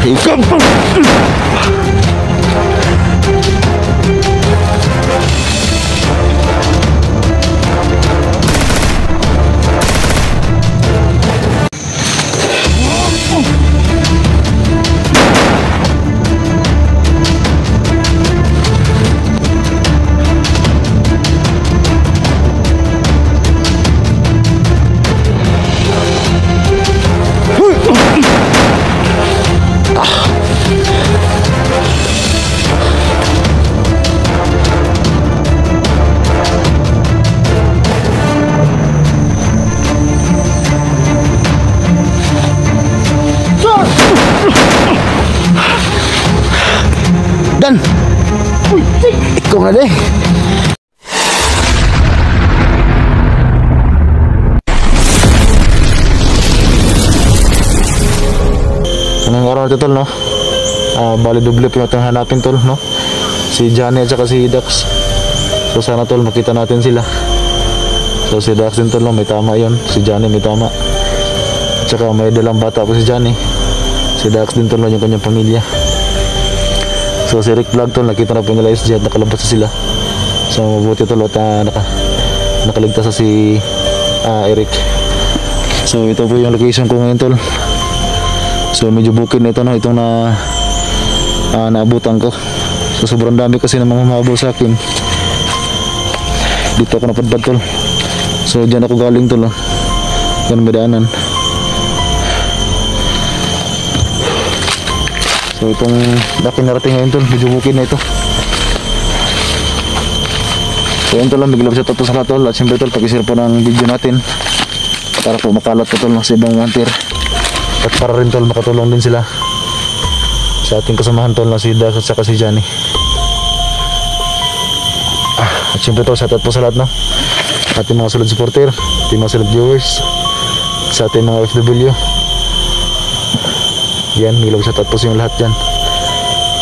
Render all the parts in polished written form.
Ikaw! Dan! Ikaw nga deh! Anong araw natin tol, no? Bali doble po natin hanapin tol, no? Si Johnny at saka si Dax. So sana tol makita natin sila. So si Dax din tol, no? May tama yon. Si Johnny may tama. At saka may dalang bata po si Johnny. Si Dax din tol, no? Yung kanyang pamilya. So si Rick Vlog tol, nakita na po nila SG at nakalabas na sila. So mabuti tol at nakaligtas na si Eric. So ito po yung location ko ngayon tol. So medyo bukid na ito, no? Itong naabutan ko. So sobrang dami kasi ng mga humahabol sa akin. Dito ako napadpad tol. So dyan ako galing tol, no? Yan may daanan. So itong aking narating ngayon tol, medyo bukid na ito. So yun tol, big love shout out sa lahat tol. At siyempre tol, pag-share po ng video natin para po makalat po tol sa ibang hunter. At para rin tol, makatulong din sila sa ating kasamahan tol na si Dax at saka si Johnny. At siyempre tol, shout out po sa lahat, no? Ating mga solid supporter, ating mga solid viewers, sa ating mga FW. Yan, milag sa tatpos yung lahat dyan.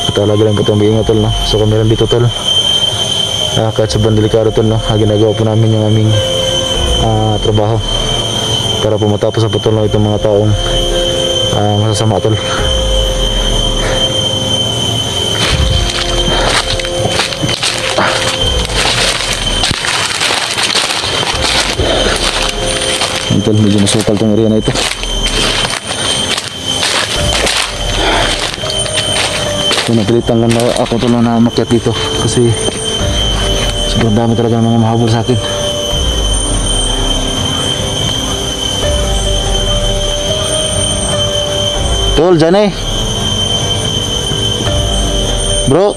At talaga lang po itong mag-ingat tol, no? So kami rin dito tol, kahit sobrang delikado tol, no? Ginagawa po namin yung aming trabaho para po matapos na po tol, no? Itong mga taong masasama tol. Tol, medyo nasukal itong area na ito. So napilitan lang ako tol na makyat dito kasi sobrang dami talaga ng mga mahabol sa akin. Tol, Johnny bro,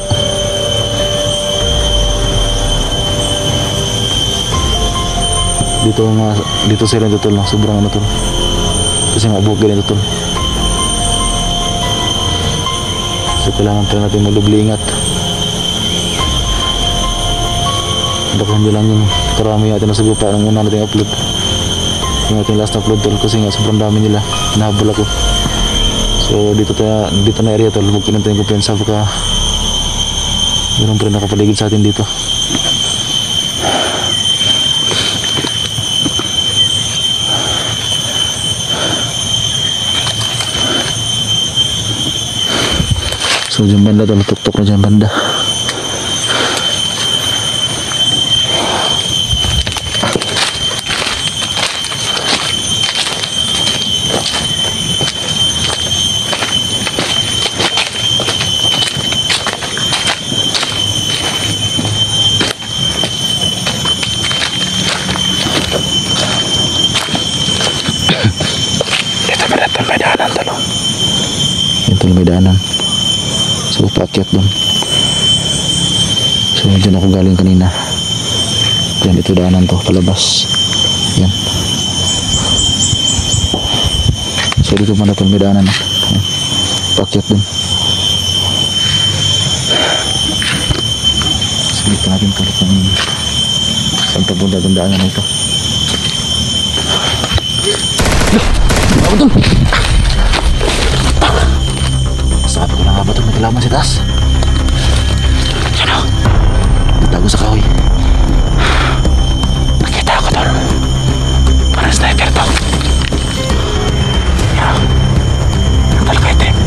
dito sila dito tol, sobrang ano tol kasi nga bukid nito tol. So kailangan pa natin madubli ingat. Baka hindi lang yung karami natin nasa grupa nung una natin upload, yung ating last upload tol, kasi nga sobrang dami nila, nahabol ako. So dito na area tol, huwag pinantayin ko pensa baka meron pa rin nakapaligid sa atin dito. So dyan banda tol, tuktok na dyan banda. Ito may daanan tol. Ito may daanan. So paakyat doon. So dyan ako galing kanina. Yan, ito daanan to palabas. Yan. So dito man natin may daanan. Paakyat doon. So dito natin tuloy kung saan papunta itong daanan ito. Ako doon. Sabi ko na nga ba ito, may kalaman si taas. Diyan o, tago sa kahoy. Nakita ako doon. Parang sniper to. Yan o, ang talaga itim.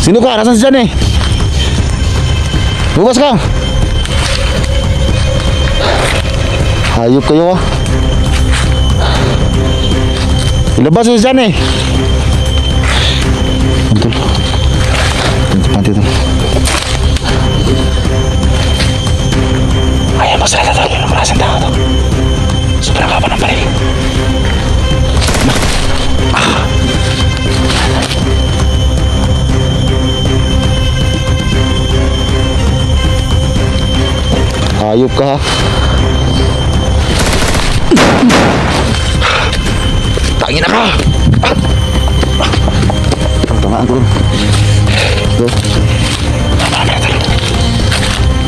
Sino ka? Nasaan si Jan eh? Lumabas ka! Hayop kayo ah. Ilabas si Jan eh. Betul. Panti tu. Ayah masalah tadi yang merasa tahu tu. Seberapa apa nampak ini? Hayop kah? Tangin na ka! Tamaan ko. Tuh.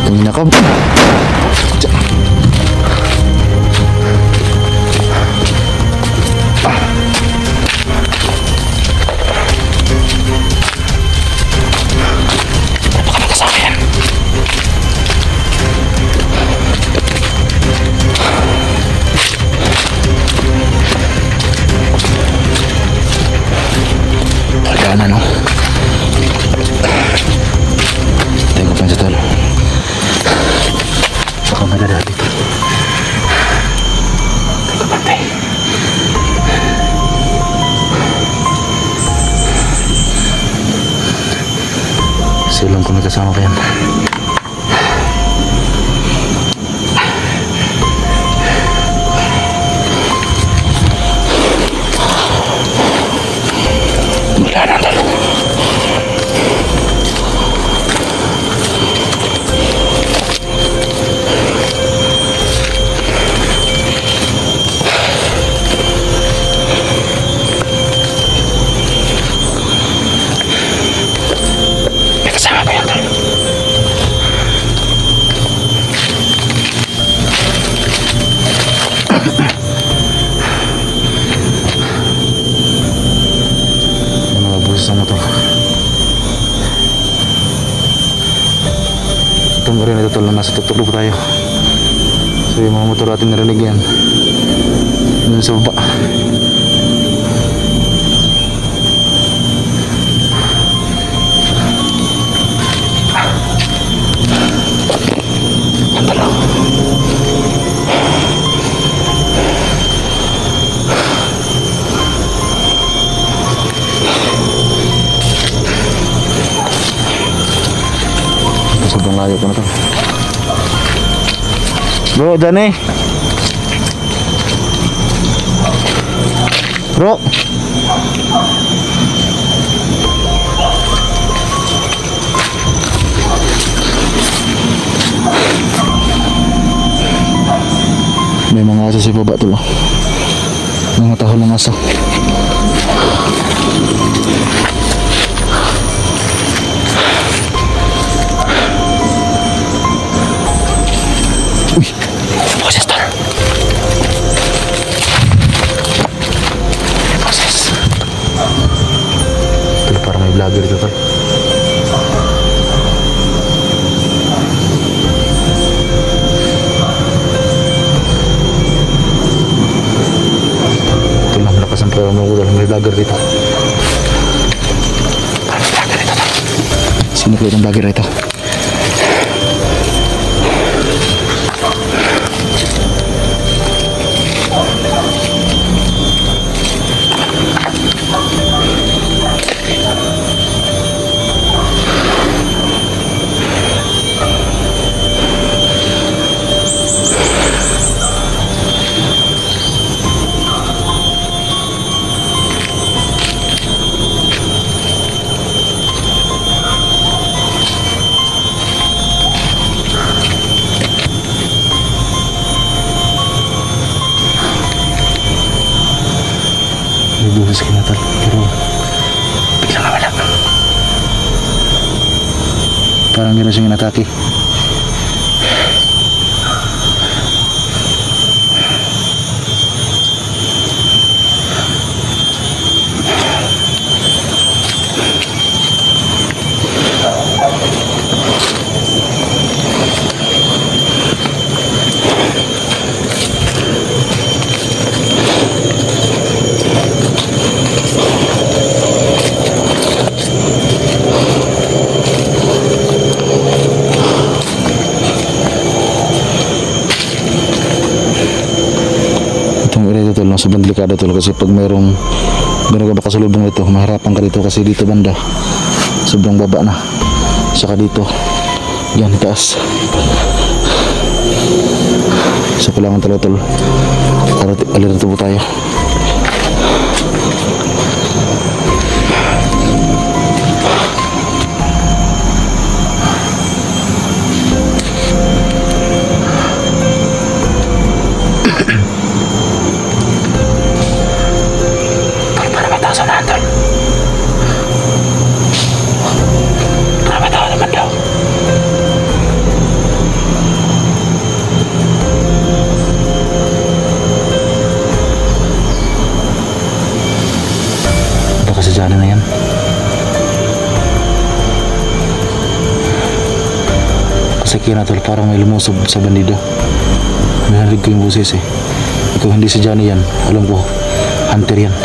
Tangin na ka. Baka magkasakin. Wala na, no? Tengok pa dyan, tol. Baka madadaan dito. Tengok pantay. Silang ko nagkasama pa yan. Wala na, tol. May kasama pa yan, tol. May mga buses ng motor. Itong rin ito, tol, na nasa tutok tayo. So yung mga motor natin narinig yan. Doon sa baba. Sobrang layo ko na to. Bro, dyan eh. Bro. May mga aso sa baba tulo. Mga taho ng aso. Uy, boses tol. Boses. Tol, parang may vlogger dito tol. Tol, ang lakas ng parang may vlogger dito. Parang may vlogger dito tol. Sino kayo ng vlogger dito? May buhos ka na tol, pero biglang nawala. Parang meron siyang inatake. sobrang delikado tol, kasi pag meron ka makasalubong dito, mahirapan ka dito kasi dito banda sobrang baba na, saka dito yan taas. So kailangan talaga tol, alerto po tayo. Sana na yan. Kasi kina tol, parang may lumusob sa bandido. Narinig ko yung boses eh. Kung hindi si Johnny yan, alam ko hunter yan.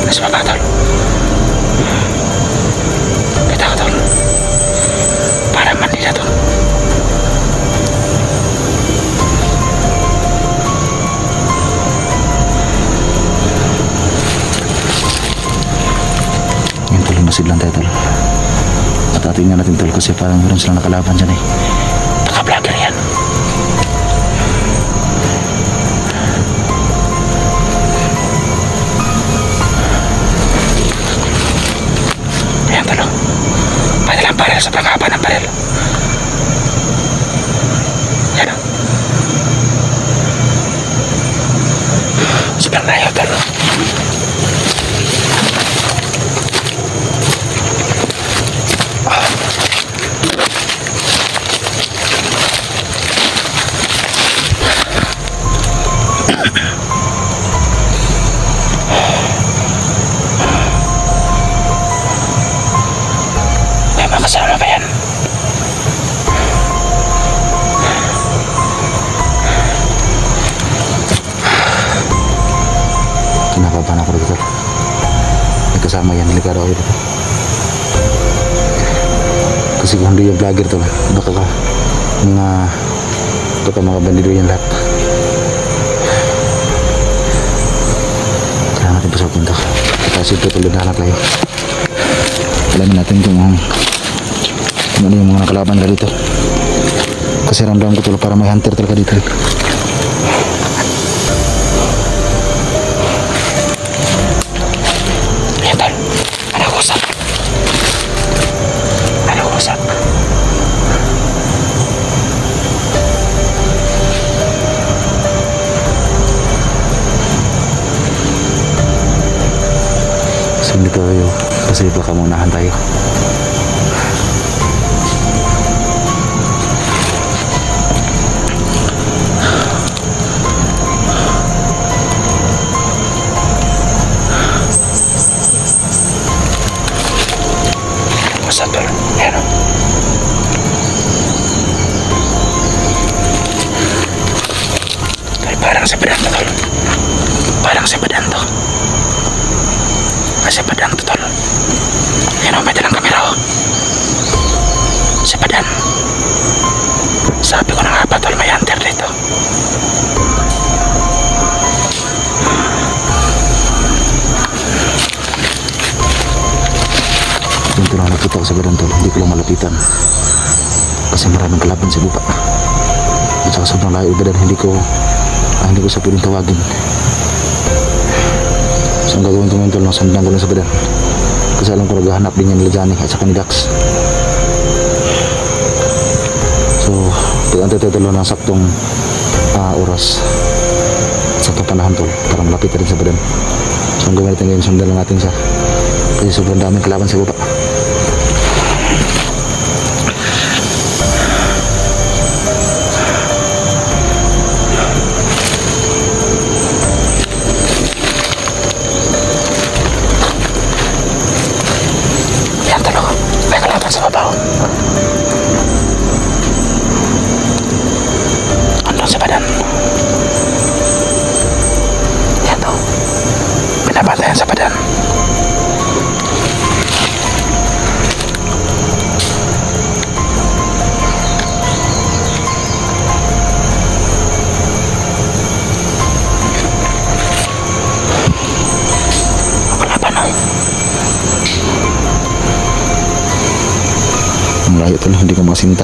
Nasa baba tol. Kita ko tol. Parang Manila tol. Yan tol, masid lang tayo tol. At atin nga natin tol, kasi parang meron silang nakalaban dyan eh. Naka-vlogger yan. Sa pangkapa ng baril. Yan o. Sobrang layo talo. Kasama ba yan? Kinakabahan ako dito. May kasama yan, delikado ako dito. Kasi kung hindi yung vlogger to, baka mga bandido yan lahat. Kaya natin pasapin to. Kasi ito tulad na tayo. Alamin natin kung ano yung mga nakalaban ka dito. Kasi ramdam ko tuloy para may hunter talaga dito. Ayan tol, ano ko usap? Ano ko usap? Sindi tayo, kasi baka munahan tayo. Asa tol? Ayan o. Ay, parang sa badan to tol. Parang sa badan to. Sa badan to tol. Ayan o, may dalang kamera o. Sa badan. Sabi ko na nga ba tol, may hunter dito. Ito lang nakita ko sa badan tol, hindi ko lang malapitan kasi maraming kalaban sa buka at saka sobrang layo badan, hindi ko sa pwedeng tawagin. So ang gagawin ko ngayon tol, sundan ko lang sa badan kasi alam ko naghahanap din yan nila Johnny at saka ni Dax. So pag-antay tayo tol ng saktong oras at saktong panahon tol para malapit na rin sa badan. So ang gawin natin ngayon, sundan lang natin siya kasi sobrang daming kalaban sa buka. Sa babaw. Andun sa badan. Yan to. Pinabantayan sa badan. Malayo tol, hindi ko makasinta.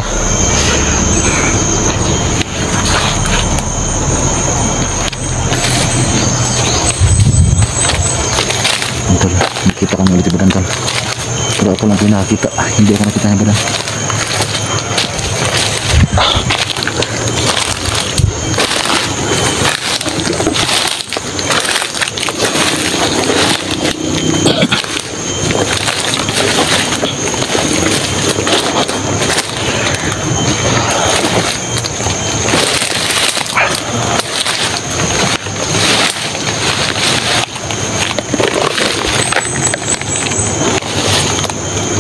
Tol, nakita kami ulit yung badan tol. Pero ako lang pinakita, hindi ako nakita yung badan.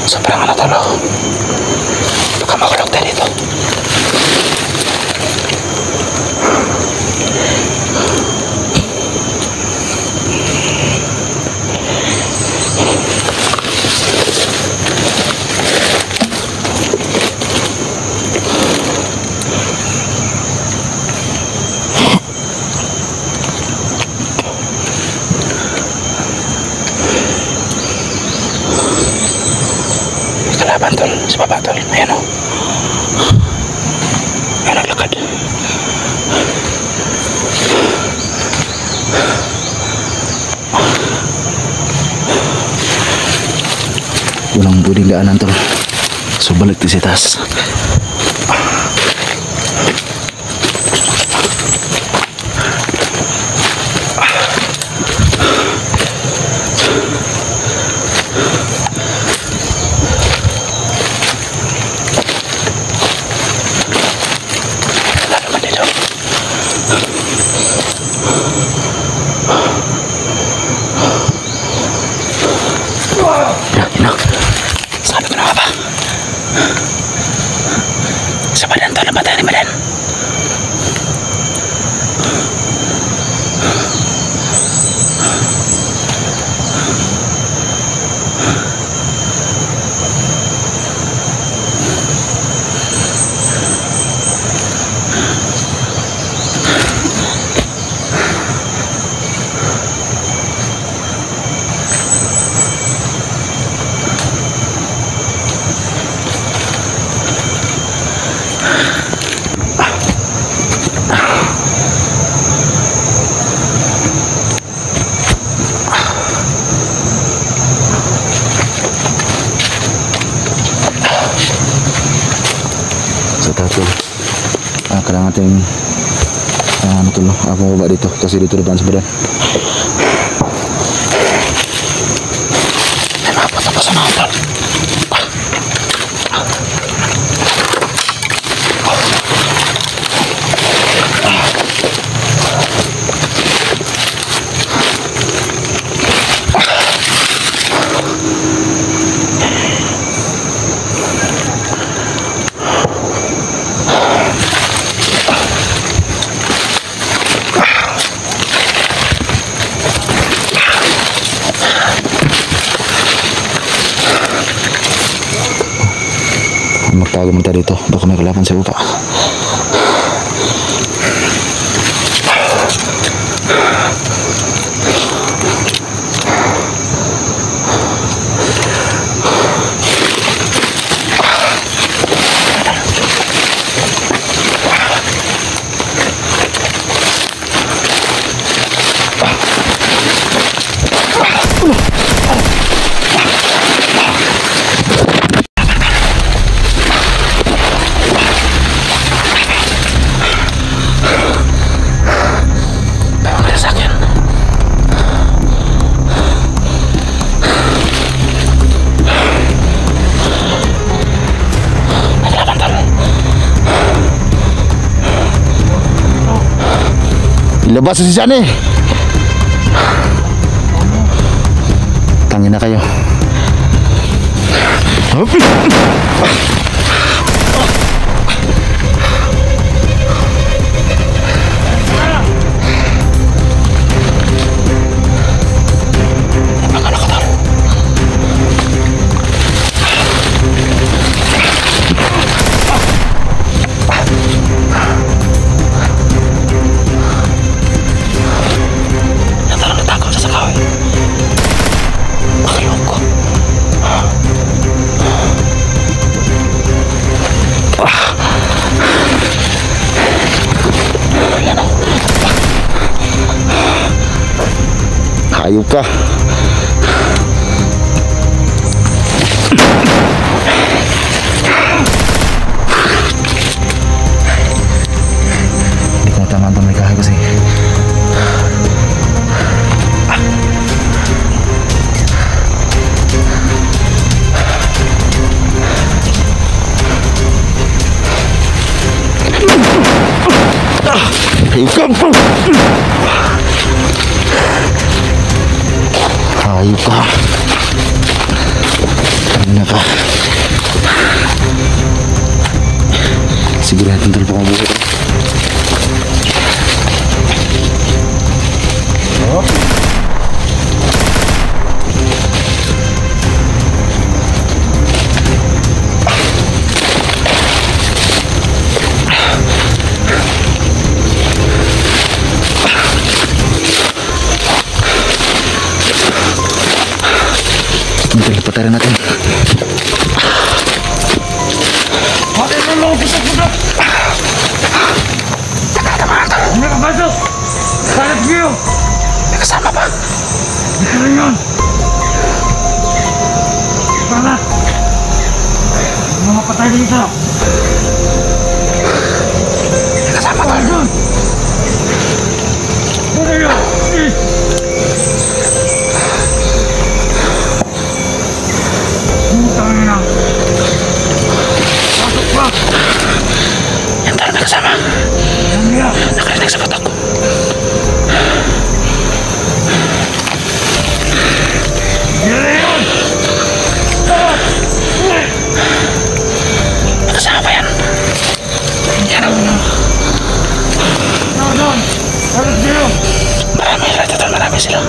Sobrang ano tol, baka makulog tayo dito. Kalaban tol, sa baba tol. Ayan o. Ayan naglakad. Walang pwedeng daanan tol. So balik di sa taas. Sabi ko na nga ba? Sa badan to, labatay ni badan. Kailangan natin ano to, mababa dito kasi dito depan sa badan. Ay, makapunta pa sa mga tol. Magtago muna tayo dito. Baka may kalaban sa baba. Labas si Johnny. Tangin na kayo. Hayop ka. Hindi ko tama ba may kahay kasi. Hayop ka. Hayop ka. Ano ka? Siguro natin tuloy pa kong buhay. Patarin natin. Hindi ka pasok! Salat kayo! May kasama ba? Ito rin yun! Salat! Mga patay dito! May kasama ba? Ito yun! Putang ina! Pasok pa! Yan tayo may kasama. Nakarinig sa patok. May kasama ba yan? Yan o. Marami sila dito. Marami sila.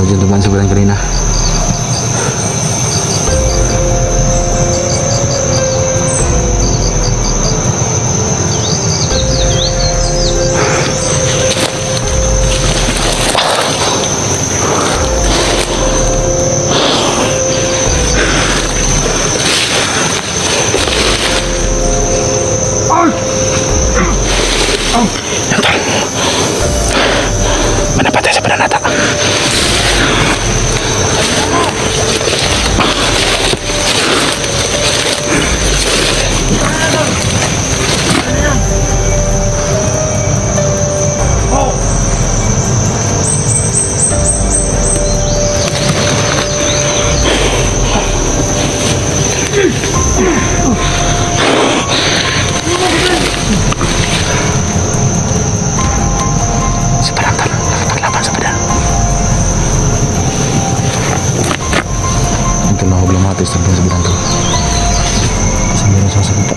dyan dumaan sa badan kanina. Yan tol. Manapatay sa badan nata. Si badan tol, nakipaglaban sa badan. Ito na huwag lamatis sa badan tol. Kasi meron sasagupa.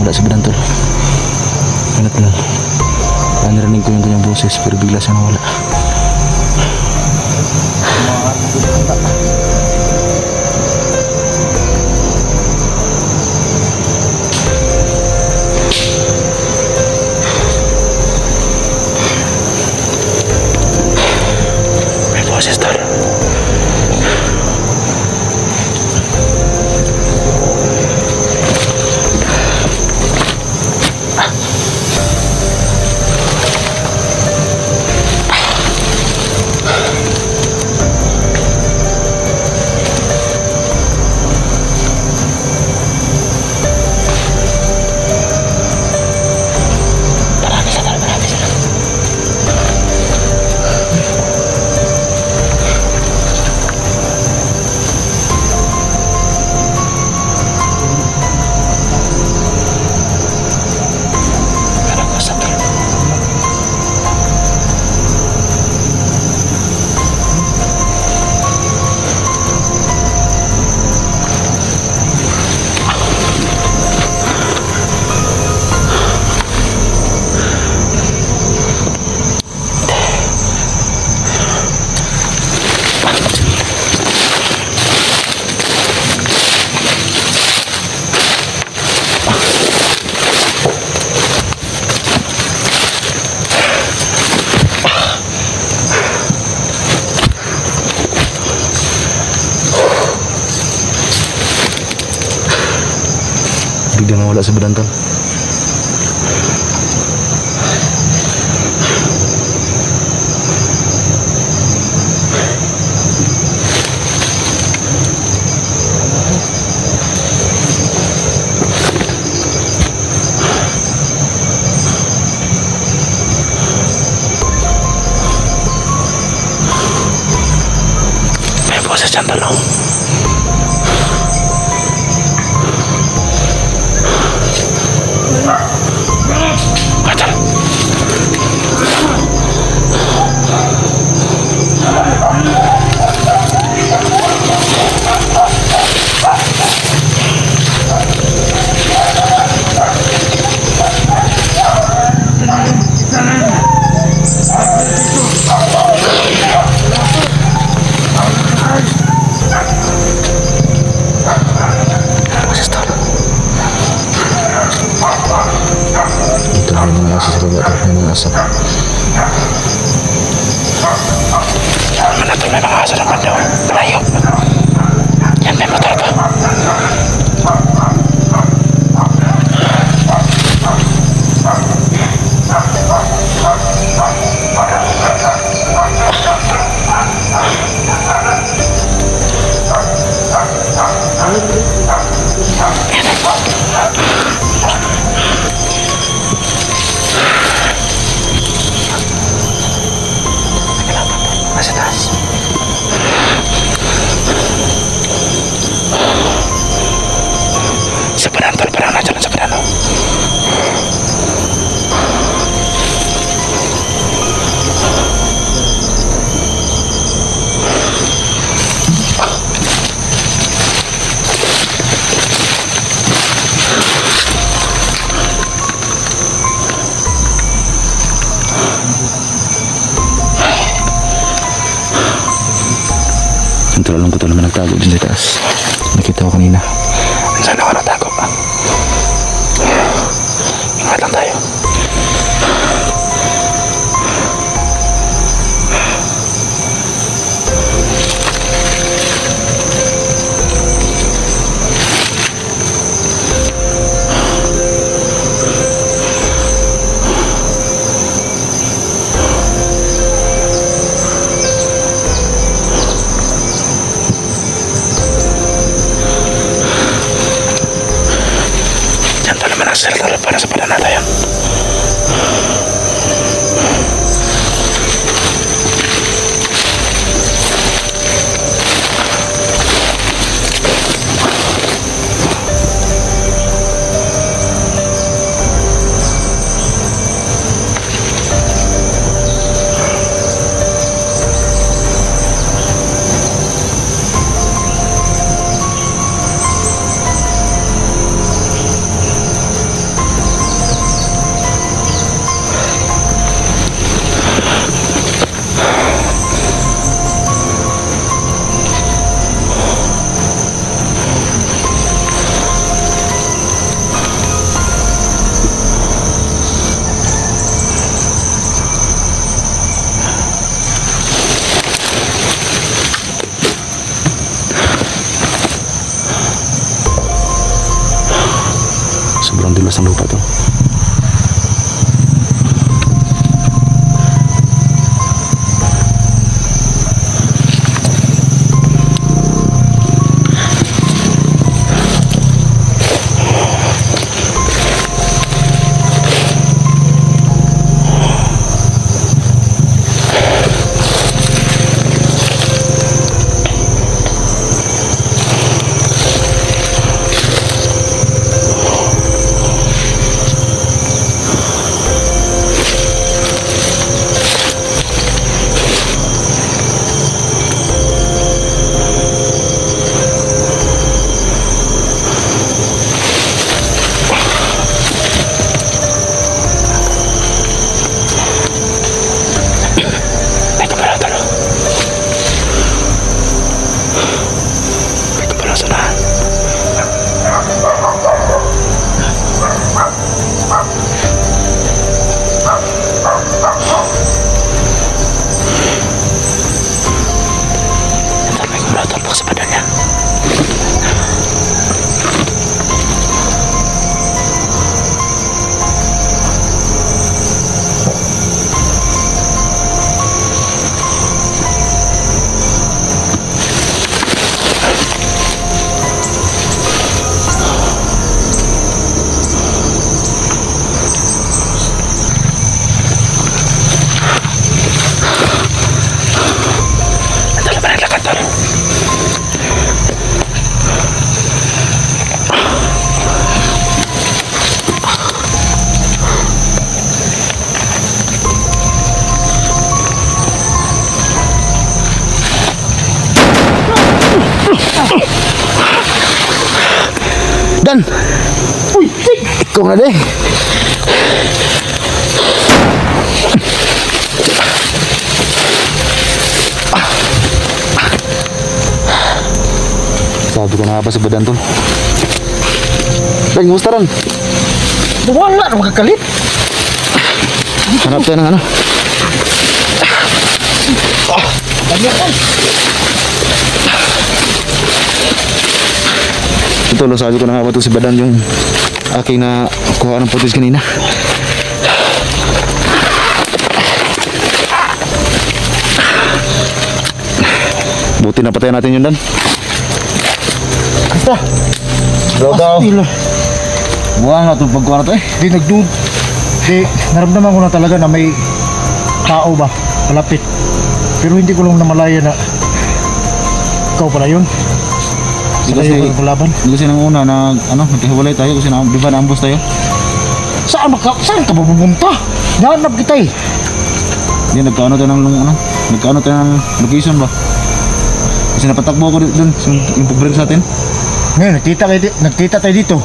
Wala sa badan tol. Wala tol. Narinig ko yung kanyang boses pero bigla siya nawala. May boses tol. nawala sa badan tol. May boses dyan tol. Kacal. Boses tol. Ito na yung mga asap sa baba tol. May mga asap. Mana tol, may mga asap naman daw. Malayo. Yan, may motor pa. Nasa taas. Sa badan tol, parang nandiyan sa badan. Alam ko tol naman nagtago dyan sa taas. Nakita ko kanina. Saan ako nagtago? Ingat lang tayo. Serta para sa badan natin. Sobrang dulas ng lupa to. Dan! Uy, Ikaw na deh. Sabi ko na nga ba si Badan tol? Dan, kumusta ron? wala na magkakalit. Hanap tayo ng ano? Dami ako. Ito, lo, sabi ko na nga ba ito si Badan yung aking na kuha ng footage kanina. Buti na patayin natin yun, Dan. Basta. Daw. Astila. Buwan na itong pagkuha na ito eh. Di nagdud. Di naramdaman ko na talaga na may tao ba malapit. Pero hindi ko lang namalaya na ikaw pala yun. Saka Kasi- yung kalaban. Kasi nang una na ano, nagkahiwalay tayo kasi na, di ba naambos tayo? Saan ka ba pupunta? Nahanap kita eh. Hindi, nagkaano tayo ng ano, nagkaano tayo ng location ba? Kasi napatakbo ako doon, yung pag-break sa atin. Ngayon, nagkita tayo dito.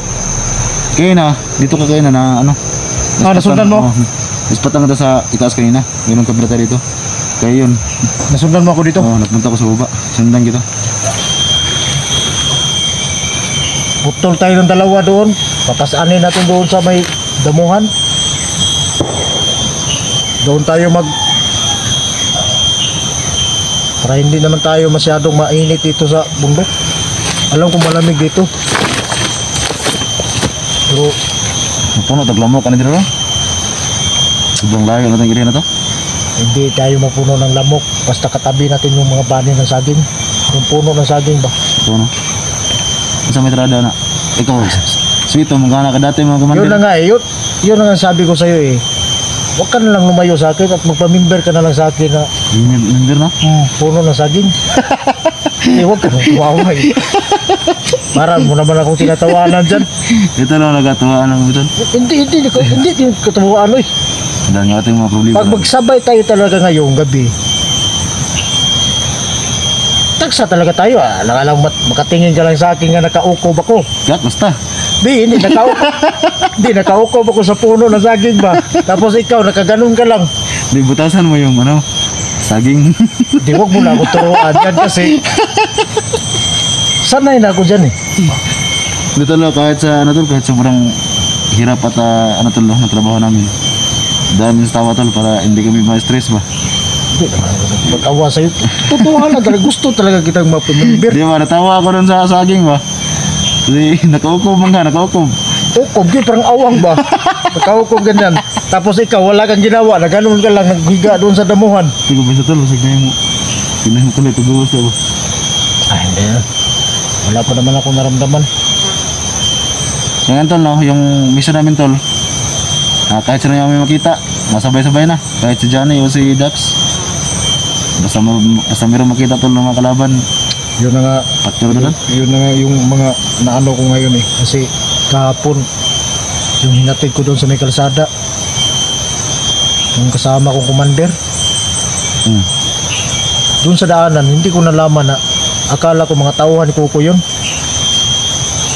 Kaya na, dito ka kaya na ano. Nasundan mo? Naspatan kita sa itaas kanina, ganun kabila tayo dito. Kaya yun, Nasundan mo ako dito. nagpunta ko sa baba, sundan kita. Putol tayo ng dalawa doon. Papasanin natin doon sa may damuhan. Doon tayo para hindi naman tayo masyadong mainit dito sa bundok. Alam ko malamig dito. Pero Puno, taglamo ka na dito rin. Sobrang layo na itong area na to. hindi tayo mapuno ng lamok. Basta katabi natin yung mga bani ng saging. Yung puno ng saging ba? Puno. Sa may trada na. Ikaw, sweet, magkana ka dati mga Yun na kumandir. nga eh. Yun na nga sabi ko sa'yo eh. Huwag ka na lang lumayo sa akin at magpamimber ka na lang sa akin na Member na? puno ng saging. Eh, huwag ka nang tumawa eh. Parang mo naman akong tinatawanan dyan. Ito lang nagkatuwaan ng ito. Hindi yung katawaan eh. Dahil nga ating mga problema. Pag magsabay tayo talaga ngayong gabi, tagsa talaga tayo ah. Alang makatingin ka lang sa akin nga nakaukob ako. Kat, basta. Hindi nakaukob. Hindi, nakaukob ako sa puno ng saging ba. Tapos ikaw, nakaganon ka lang. Di butasan mo yung ano, saging. Di, wag mo na ako turuan yan kasi sanay na ako dyan eh. Dito lang kahit sa ano tol, kahit sobrang hirap at ano tol ng trabaho namin. Dahil sa tawa tol para hindi kami ma-stress ba. Hindi naman ako mag-awa sa'yo. Totoo na talaga. Gusto talaga kitang mapamimber. Di ba, natawa ako dun sa saging ba. Kasi nakaukob man ka, nakaukob. Ukob yun, parang awang ba? Nakaukob ganyan. Tapos ikaw, wala kang ginawa. Na ganun ka lang, naghiga doon sa damuhan. Hindi ko bisa tol, masag na yung pinahin mo tuloy, tugawas ka ba. Ay, hindi na. Wala pa naman akong naramdaman. Yan tol no, yung mission namin tol. Kahit sino yung may makita, masabay-sabay na. Kahit si Johnny o si Dax. Basta meron makita tol ng mga kalaban. Yun na nga. Factor na doon. Yun na nga yung mga naano ko ngayon eh. Kasi kahapon, yung hinatid ko doon sa may kalsada, yung kasama kong commander, Hmm. doon sa daanan, hindi ko nalaman na akala ko mga tauhan ni Kuko yun.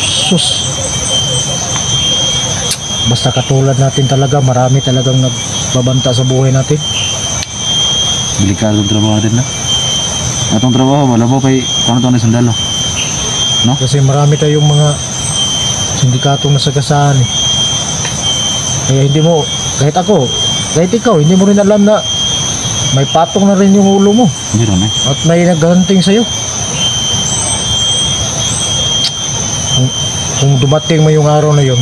Sus. Basta katulad natin talaga, marami talagang nagbabanta sa buhay natin. Delikado ang trabaho natin na. Atong trabaho, malabo kay paano ito na sundalo. No? Kasi marami tayong mga sindikatong nasagasaan eh. Kaya hindi mo, kahit ako, kahit ikaw, hindi mo rin alam na may patong na rin yung ulo mo Hindi rin eh. at may naghahunting sa'yo. Kung dumating mo yung araw na yun,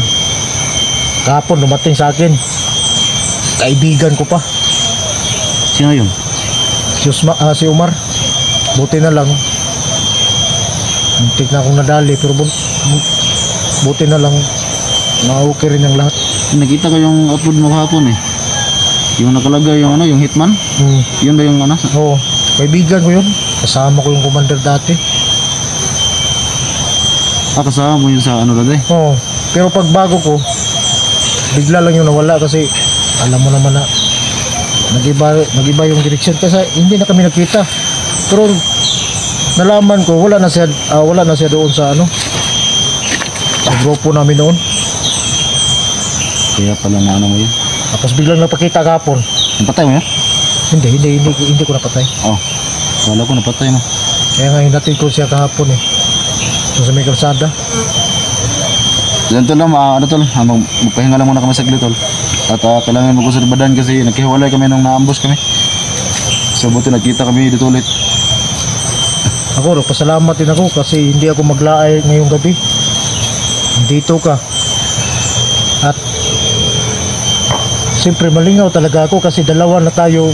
kahapon dumating sa akin, kaibigan ko pa, Sino yun? si Umar. Buti na lang, muntik na akong nadali, pero buti na lang, na-okay rin ang lahat. Nakita ko yung upload mo kahapon eh. Yung nakalagay yung ano, yung hitman. Yun ba yung ano? Oo, kaibigan ko yun. Kasama ko yung commander dati. Kasama mo yun sa ano dati. Oo, pero pag bago ko, bigla lang yung nawala kasi alam mo naman na nag-iba yung direksyon kasi hindi na kami nakita. Pero nalaman ko wala na siya doon sa ano sa grupo namin noon. Kaya pala na ano mo yun. Tapos biglang napakita kahapon. Napatay mo yun? Hindi ko napatay. Oh. Wala ko napatay mo. Kaya nga hinatid ko siya kahapon eh. So sa may kalsada. Yan tol, ano tol, magpahinga lang muna kami saglit tol. At kailangan magkusurbadan kasi nagkihiwalay kami nung naambos kami. So buti nagkita kami dito ulit. Ako, pasalamat din ako kasi hindi ako maglaay ngayong gabi. Dito ka. At siyempre malingaw talaga ako kasi dalawa na tayo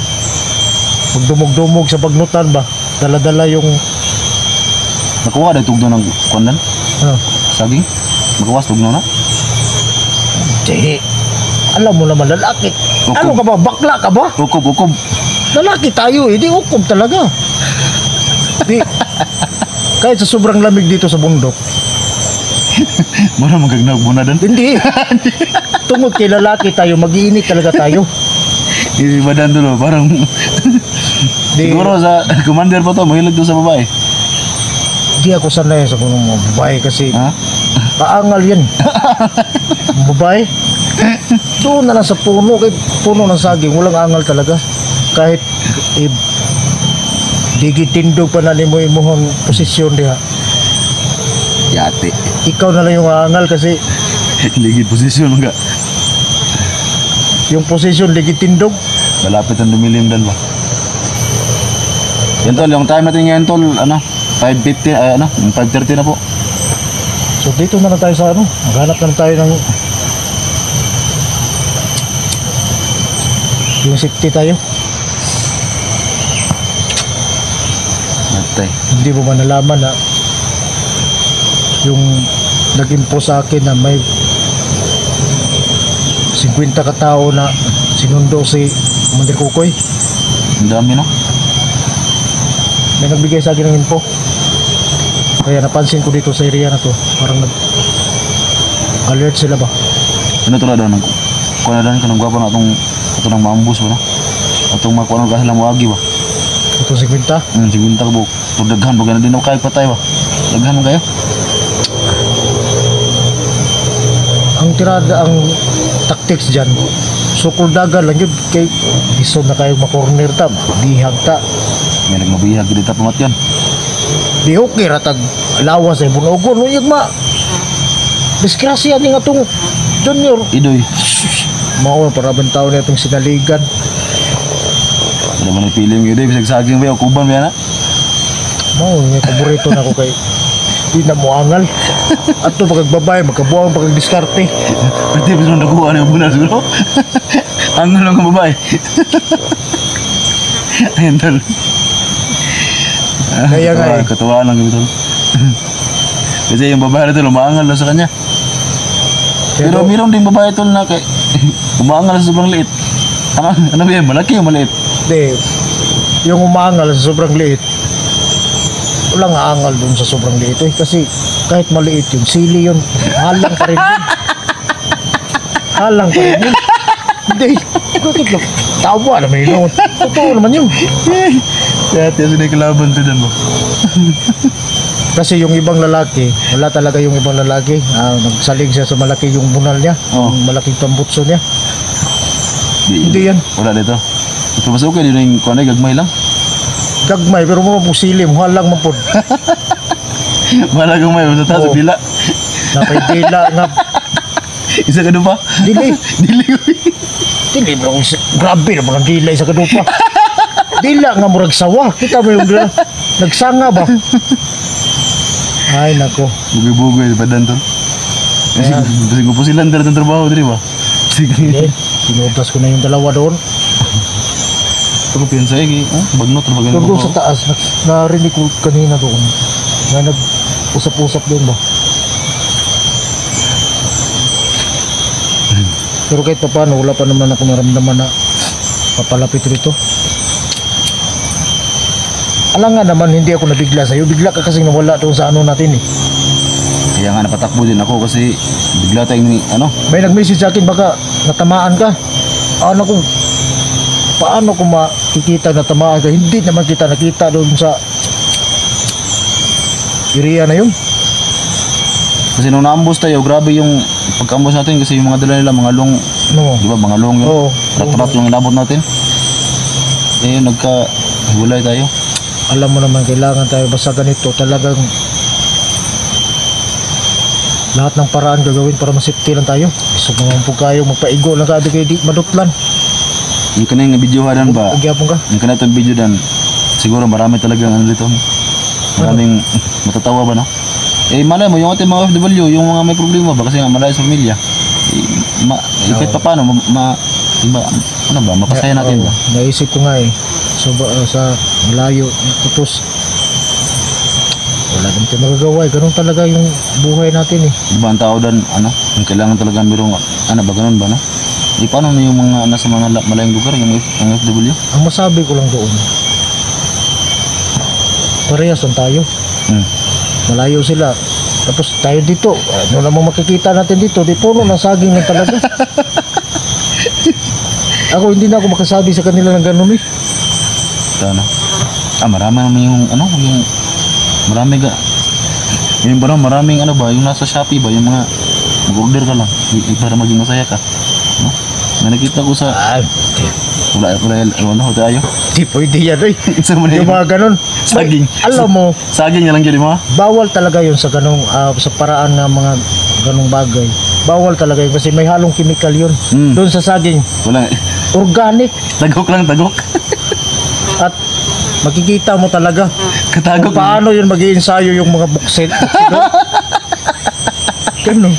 magdumog-dumog sa bagnutan ba. Dala-dala yung Nakuha na tugdo ng kondan, saging. Magawas tugno na. Hindi. Alam mo naman lalaki. Ukob. Ano ka ba? Bakla ka ba? Ukob. Lalaki tayo eh. Di ukob talaga. Di. Kahit sa sobrang lamig dito sa bundok. Mara magagnag mo na din. Hindi. Tungod kay lalaki tayo, mag-iinit talaga tayo. Ibadan tulo, parang Di, siguro sa commander pa to, mahilig to sa babae. di ako sanay sa mga babae kasi Ha? kaangal yan. Babae. Doon na lang sa puno, kay puno ng saging, walang angal talaga. Kahit digitindog pa na ni mo imuhang posisyon diha. Yate. Ikaw na lang yung angal kasi Ligid posisyon nga. yung posisyon digitindog. Malapit ang dumilim dan ba? Yan tol, yung time natin ngayon tol, ano, 5:50, 5:30 na po. So dito na lang tayo sa ano, maghanap na lang tayo ng yung safety tayo. Natay. Hindi mo man nalaman na yung nag-impose sa akin na may 50 katao na sinundo si Commander Kukoy. Ang dami no? May nagbigay sa akin ng info. Kaya napansin ko dito sa area na to, parang nag-alert sila ba? Ano tol daw nang kuno dan kanang gwapo na atong maambus ba no? Atong makuha ka sila moagi ba? Ito 50. Sigunda ka buk. Daghan ba ganun din ako kay patay ba? Daghan mo kayo? Ang tirada, ang tactics dyan, sukul dagan lang yun kay iso na kayo makorner ta, bihag ta. May nagmabihag dito pamat yan. Di okay ratag lawas ay bunogon uyag ma. Diskrasya ni nga tong junior. Idoy. Mao para ban taon na itong sinaligan. Ano man ipilim yun, bisag saging ba o kuban ba na? Mao nga paborito na ko kay di na mo angal. Ato pagbabae magkabuang pagdiskarte. Pwede ba nung nakuha na yung bunal siguro? Ang lang ang babae. Ayun tol. Kaya nga eh. Katuwaan lang kami tol. Kasi yung babae na tol, umaangal na sa kanya. Pero mayroon ding babae tol na kay umaangal sa sobrang liit. Ano ba yan? Malaki o maliit? Di, yung umangal sa sobrang liit, walang aangal dun sa sobrang liit eh. Kasi kahit maliit yun, sili yun, halang pa rin yun. Halang pa rin yun. Hindi, bakit lang? Tawa naman yun. Totoo naman yun. Kaya tiyan sila kalaban to dyan mo. Kasi yung ibang lalaki, wala talaga yung ibang lalaki. Nagsalig siya sa malaki yung bunal niya, Oh. yung malaking tambutso niya. Hindi yan. Wala dito. Ito mas okay, dito yung kuwanay, gagmay lang. Gagmay, pero mo po silim, halang mo po. Wala gagmay, basta taas Oo. pila. Napay dila nga. Isa ka doon pa? Dili. Dili ko. Dili bro, grabe na mga dila sa kadupa. Dila nga murag sawa. Kita mo yung dila. Nagsanga ba? Ay nako. Bugay-bugay, padan to. Kasi Ayan. ko po silang dala ng trabaho, di ba? Sige. Eh, Tinubas ko na yung dalawa doon. Pero piyansa eh, bagnot na Doon bagnot sa taas, narinig ko kanina doon. Na nag-usap-usap doon ba? Pero kahit pa paano, wala pa naman ako naramdaman na papalapit rito. Alam nga naman, hindi ako nabigla sa'yo. Bigla ka kasing nawala doon sa ano natin eh. Kaya nga napatakbo din ako kasi bigla tayong May nag-message sa akin, baka natamaan ka. Ano kung, paano ko makikita na tamaan ka? Hindi naman kita nakita doon sa area na yun. Kasi nung naambos tayo, grabe yung pagkaambos natin kasi yung mga dala nila, mga long, No. di ba, mga long yun. Oo. Rat-rat yung inabot natin. Eh, nagka-hulay tayo. Alam mo naman, kailangan tayo basta ganito talagang lahat ng paraan gagawin para masafety lang tayo. Gusto mo naman po kayo, magpaigo lang kayo kayo di madutlan. Yung kanina nga video dan ba? Magyapon ka. Yung kanina itong video dan, siguro marami talagang ano dito. Maraming matatawa ba, no? Eh, malay mo, yung ating mga OFW, yung mga may problema ba? Kasi nga malayo sa pamilya. Kahit pa paano, iba, ano ba, mapasaya natin ba? Naisip ko nga eh. So, sa malayo, tapos wala naman tayo magagawa eh. Ganun talaga yung buhay natin eh. Diba ang tao dan, ano, yung kailangan talaga mayroong, ano ba, ganun ba, no? Eh, paano na yung mga nasa mga malayong lugar, yung OFW? Ang masabi ko lang doon, parehas lang tayo. Malayo sila. Tapos tayo dito, ano namang makikita natin dito, di puno ng saging na talaga. Ako hindi na ako makasabi sa kanila ng ganun eh. Ano? Marami naman yung, ano, yung, marami ga, yung parang maraming, ano ba, yung nasa Shopee ba, yung mga, mag-order ka lang, para maging masaya ka. No? May nakita ko sa, wala, ano, tayo. Di pwede yan eh. Isa mo na Yung yun. mga ganun. Saging. Alam mo, Saging na lang yun, mo? bawal talaga yun sa ganung sa paraan ng mga ganung bagay. Bawal talaga yun kasi may halong chemical yun. Doon sa saging, Wala, organic. tagok lang, tagok. At makikita mo talaga Katagok kung paano yun mag-iensayo yung mga buksit. Ganun.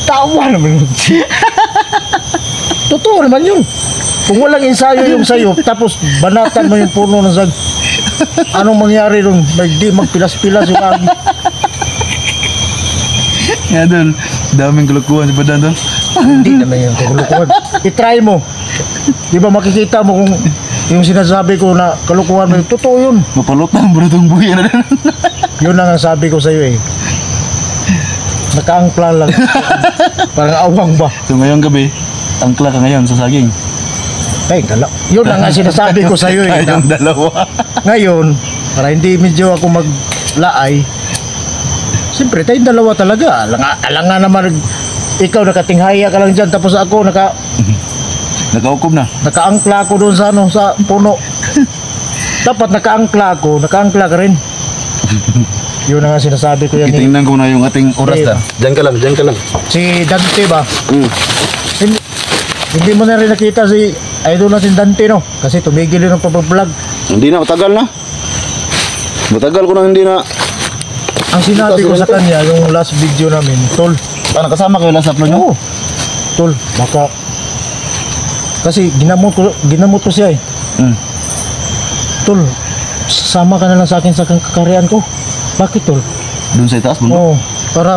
Tawa naman yun. Totoo naman yun. Kung walang ensayo yung sayo, tapos banatan mo yung puno ng sag, anong mangyari nun? May di magpilas-pilas yung agi. Nga doon, daming kulukuhan sa badan doon. Hindi naman yung kulukuhan. I-try mo. Di ba makikita mo kung yung sinasabi ko na kalukuhan mo, totoo yun. Mapalutang bro itong buhay na doon. Yun lang ang sabi ko sa'yo eh. Nakaangkla lang. Parang awang ba? So ngayong gabi, angkla ka ngayon sa saging. Ay, yun lang ang sinasabi ko sa'yo eh. Tayong dalawa. Ngayon, para hindi medyo ako maglaay, siyempre tayong dalawa talaga. Alangan naman, ikaw nakatinghaya ka lang dyan, tapos ako Nakahukom na. nakaangkla ako doon sa ano, sa puno. Dapat nakaangkla ako, nakaangkla ka rin. Yun ang nga sinasabi ko yan. Itingnan ko na yung ating oras Eh, na. Diyan ka lang, diyan ka lang. Si Dante ba? Hindi mo na rin nakita si idol natin Dante, no? Kasi tumigil yun ang pag-vlog. Hindi na, matagal na. Matagal ko na hindi na. Ang sinabi ko sa kanya, yung last video namin, tol, Paano, kasama kayo last upload nyo? oo, tol, baka, kasi ginamot ko siya eh. Tol, sama ka na lang sa akin sa kakarian ko. Bakit, tol? Doon sa itaas, bundok? Oo, para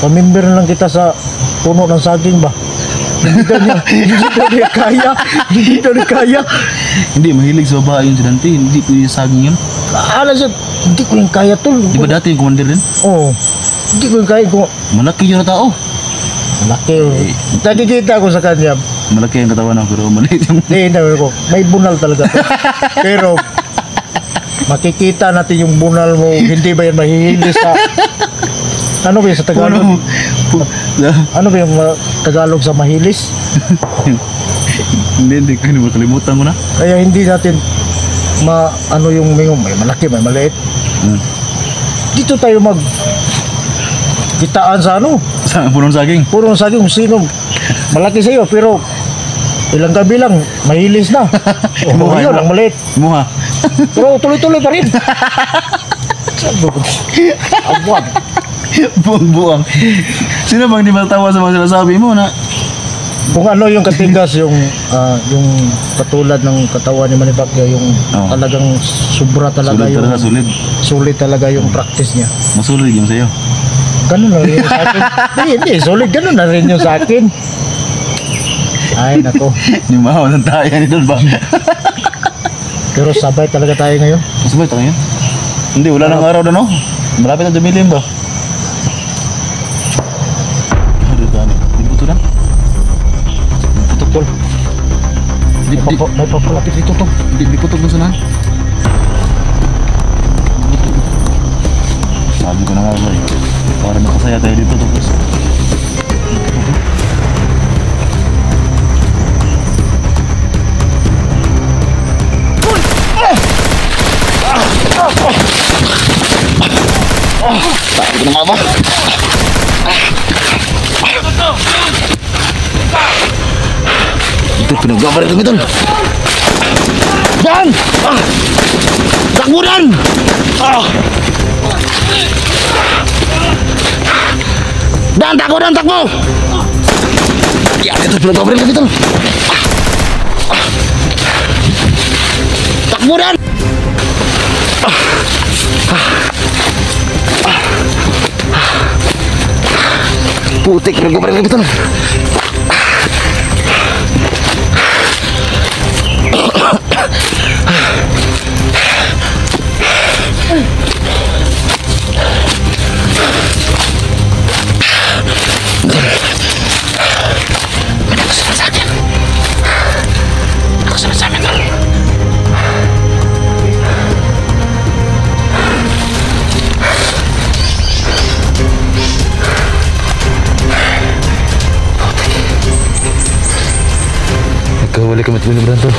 pamimber na lang kita sa puno ng saging ba? Hindi daw niya kaya. Hindi daw niya kaya. Hindi, mahilig sa babae yun si Dante. Hindi pwede saging yun. Alam siya, hindi ko yung kaya, tol. Di ba dati yung commander din? Oo, hindi ko yung kaya kung Malaki yun na tao. malaki. Nakikita ko sa kanya, Malaki yung katawan na, pero maliit yung... hindi ko, may bunal talaga to. Pero, makikita natin yung bunal mo, hindi ba yan mahihili sa, ano ba yun sa Tagalog? Ano ba yung Tagalog sa mahilis? Hindi ko yun, makalimutan ko na. Kaya hindi natin ano yung may malaki, may maliit. Dito tayo kitaan sa ano, Sa punong saging. puro saging kung sino malaki sa'yo, pero ilang gabi lang, mahilis na. Oh, yun, ang maliit. Muha. Pero tuloy-tuloy pa rin. Abuan. Buang-buang. Sino bang di matawa sa mga sinasabi mo na Kung ano yung katigas, yung katulad ng katawan ni Manny Pacquiao, yung Oo. talagang sobra talaga sulit yung talaga, sulit. sulit talaga yung practice niya. Masulit yung sa'yo. Ganun na rin yung sa akin. Hindi, sulit. Ganun na rin yung sa akin. Ay, nako. Yung mahaw ng tayo nito ba? Pero sabay talaga tayo ngayon. Masabay tayo yun. Hindi, wala nang araw na no. Malapit na dumilim ba? Ano tayo? Di buto na? Putok tol. May papalapit dito to. Di putok na sanahan. Sabi ko na nga ba eh. Para nakasaya tayo dito tapos. Sabi ko na nga ba? Ito pinagbabarik ng ito. Dan! Takbo Dan! Dan, takbo Dan, takbo! Ya, ito pinagbabarik ng ito. Takbo Dan! Putik pinagbabarik ng ito. Nagkawali kami at binibran tol.